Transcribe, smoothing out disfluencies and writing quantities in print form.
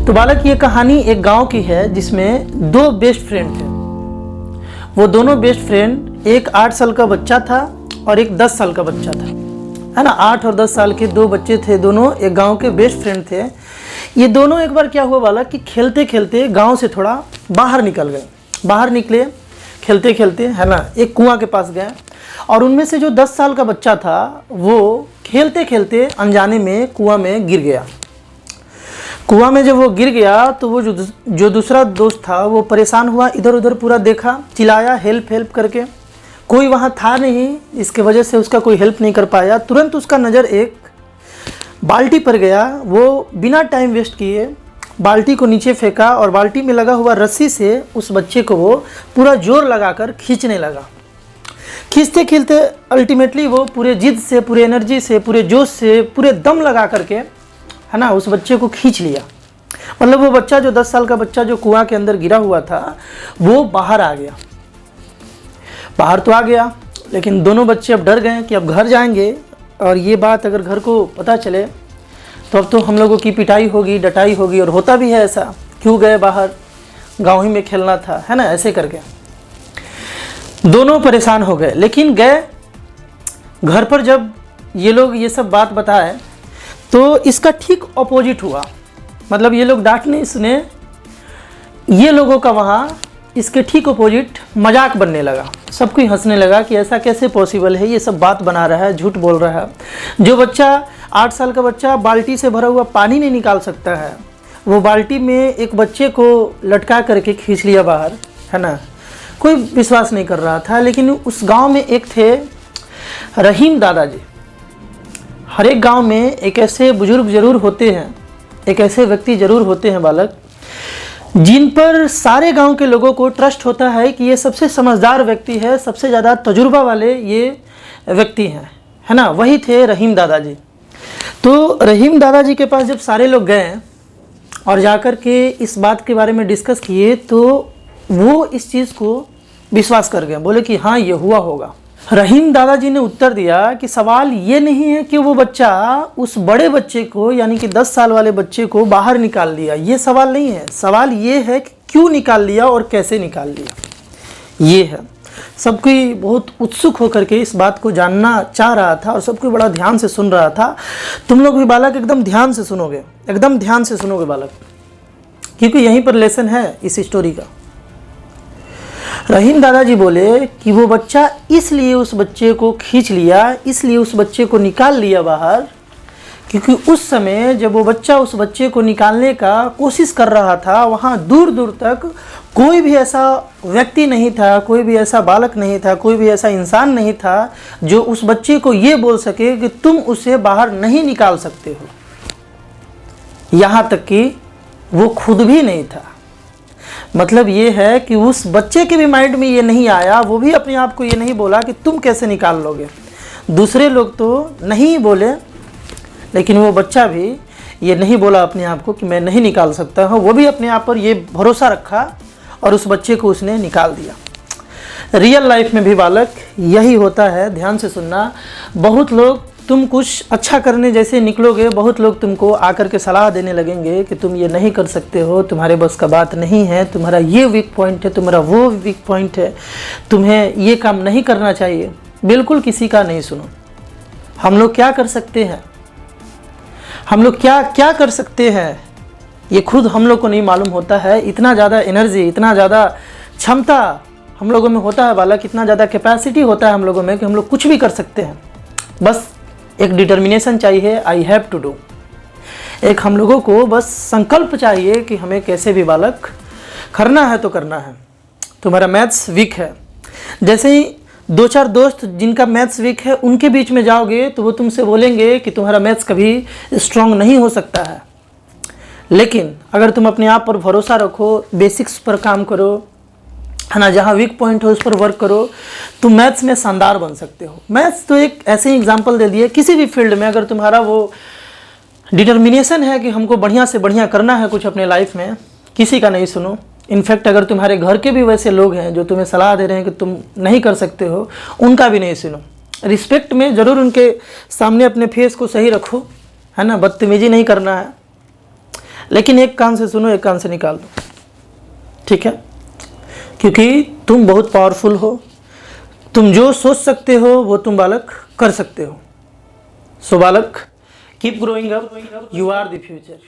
तो बालक, ये कहानी एक गांव की है जिसमें दो बेस्ट फ्रेंड थे। वो दोनों बेस्ट फ्रेंड, एक 8 साल का बच्चा था और एक 10 साल का बच्चा था, है ना। 8 और 10 साल के दो बच्चे थे, दोनों एक गांव के बेस्ट फ्रेंड थे। ये दोनों एक बार क्या हुआ बालक कि खेलते खेलते गांव से थोड़ा बाहर निकल गए। बाहर निकले खेलते खेलते, है ना, एक कुआं के पास गए और उनमें से जो 10 साल का बच्चा था वो खेलते खेलते अनजाने में कुआं में गिर गया। कुआं में जब वो गिर गया तो वो जो दूसरा दोस्त था वो परेशान हुआ, इधर उधर पूरा देखा, चिल्लाया हेल्प हेल्प करके। कोई वहाँ था नहीं, इसके वजह से उसका कोई हेल्प नहीं कर पाया। तुरंत उसका नज़र एक बाल्टी पर गया। वो बिना टाइम वेस्ट किए बाल्टी को नीचे फेंका और बाल्टी में लगा हुआ रस्सी से उस बच्चे को वो पूरा जोर लगाकर खींचने लगा। खींचते खींचते अल्टीमेटली वो पूरे जिद से, पूरे एनर्जी से, पूरे जोश से, पूरे दम लगा करके, है ना, उस बच्चे को खींच लिया। मतलब वो बच्चा, जो 10 साल का बच्चा जो कुआं के अंदर गिरा हुआ था, वो बाहर आ गया। बाहर तो आ गया, लेकिन दोनों बच्चे अब डर गए कि अब घर जाएंगे और ये बात अगर घर को पता चले तो अब तो हम लोगों की पिटाई होगी, डटाई होगी। और होता भी है ऐसा, क्यों गए बाहर, गाँव ही में खेलना था, है ना, ऐसे करके दोनों परेशान हो गए। लेकिन गए घर पर, जब ये लोग ये सब बात बताए तो इसका ठीक अपोजिट हुआ। मतलब ये लोग डांट नहीं सुने, ये लोगों का वहाँ इसके ठीक अपोजिट मजाक बनने लगा। सब कोई हंसने लगा कि ऐसा कैसे पॉसिबल है, ये सब बात बना रहा है, झूठ बोल रहा है। जो बच्चा 8 साल का बच्चा बाल्टी से भरा हुआ पानी नहीं निकाल सकता है, वो बाल्टी में एक बच्चे को लटका करके खींच लिया बाहर, है ना। कोई विश्वास नहीं कर रहा था। लेकिन उस गांव में एक थे रहीम दादाजी। हर एक गांव में एक ऐसे बुजुर्ग ज़रूर होते हैं, एक ऐसे व्यक्ति ज़रूर होते हैं बालक, जिन पर सारे गांव के लोगों को ट्रस्ट होता है कि ये सबसे समझदार व्यक्ति है, सबसे ज़्यादा तजुर्बा वाले ये व्यक्ति हैं, है ना। वही थे रहीम दादाजी। तो रहीम दादाजी के पास जब सारे लोग गए और जाकर के इस बात के बारे में डिस्कस किए तो वो इस चीज़ को विश्वास कर गए, बोले कि हाँ ये हुआ होगा। रहीम दादाजी ने उत्तर दिया कि सवाल ये नहीं है कि वो बच्चा उस बड़े बच्चे को, यानी कि 10 साल वाले बच्चे को बाहर निकाल लिया, ये सवाल नहीं है। सवाल ये है कि क्यों निकाल लिया और कैसे निकाल लिया, ये है। सब कोई बहुत उत्सुक होकर के इस बात को जानना चाह रहा था और सब कोई बड़ा ध्यान से सुन रहा था। तुम लोग भी बालक एकदम ध्यान से सुनोगे, एकदम ध्यान से सुनोगे बालक, क्योंकि यहीं पर लेसन है इस स्टोरी का। रहीम दादाजी बोले कि वो बच्चा इसलिए उस बच्चे को खींच लिया, इसलिए उस बच्चे को निकाल लिया बाहर, क्योंकि उस समय जब वो बच्चा उस बच्चे को निकालने का कोशिश कर रहा था, वहाँ दूर दूर तक कोई भी ऐसा व्यक्ति नहीं था, कोई भी ऐसा बालक नहीं था, कोई भी ऐसा इंसान नहीं था जो उस बच्चे को ये बोल सके कि तुम उसे बाहर नहीं निकाल सकते हो। यहाँ तक कि वो खुद भी नहीं था। मतलब ये है कि उस बच्चे के भी माइंड में ये नहीं आया, वो भी अपने आप को ये नहीं बोला कि तुम कैसे निकाल लोगे। दूसरे लोग तो नहीं बोले, लेकिन वो बच्चा भी ये नहीं बोला अपने आप को कि मैं नहीं निकाल सकता हूँ। वो भी अपने आप पर ये भरोसा रखा और उस बच्चे को उसने निकाल दिया। रियल लाइफ में भी बालक यही होता है, ध्यान से सुनना। बहुत लोग, तुम कुछ अच्छा करने जैसे निकलोगे, बहुत लोग तुमको आकर के सलाह देने लगेंगे कि तुम ये नहीं कर सकते हो, तुम्हारे बस का बात नहीं है, तुम्हारा ये वीक पॉइंट है, तुम्हारा वो वीक पॉइंट है, तुम्हें ये काम नहीं करना चाहिए। बिल्कुल किसी का नहीं सुनो। हम लोग क्या कर सकते हैं, हम लोग क्या क्या कर सकते हैं, ये खुद हम लोग को नहीं मालूम होता है। इतना ज़्यादा एनर्जी, इतना ज़्यादा क्षमता हम लोगों में होता है बालक, इतना ज़्यादा कैपेसिटी होता है हम लोगों में कि हम लोग कुछ भी कर सकते हैं। बस एक डिटर्मिनेशन चाहिए, आई हैव टू डू। एक हम लोगों को बस संकल्प चाहिए कि हमें कैसे भी बालक करना है तो करना है। तुम्हारा मैथ्स वीक है, जैसे ही 2-4 दोस्त जिनका मैथ्स वीक है उनके बीच में जाओगे तो वो तुमसे बोलेंगे कि तुम्हारा मैथ्स कभी स्ट्रांग नहीं हो सकता है। लेकिन अगर तुम अपने आप पर भरोसा रखो, बेसिक्स पर काम करो, है ना, जहाँ वीक पॉइंट हो उस पर वर्क करो, तो मैथ्स में शानदार बन सकते हो। मैथ्स तो एक ऐसे ही एग्जांपल दे दिए, किसी भी फील्ड में अगर तुम्हारा वो डिटर्मिनेशन है कि हमको बढ़िया से बढ़िया करना है कुछ अपने लाइफ में, किसी का नहीं सुनो। इनफैक्ट अगर तुम्हारे घर के भी वैसे लोग हैं जो तुम्हें सलाह दे रहे हैं कि तुम नहीं कर सकते हो, उनका भी नहीं सुनो। रिस्पेक्ट में ज़रूर उनके सामने अपने फेस को सही रखो, है ना, बदतमीजी नहीं करना है। लेकिन एक कान से सुनो, एक कान से निकाल दो, ठीक है? क्योंकि तुम बहुत पावरफुल हो, तुम जो सोच सकते हो वो तुम बालक कर सकते हो। सो बालक, keep growing up, you are the future.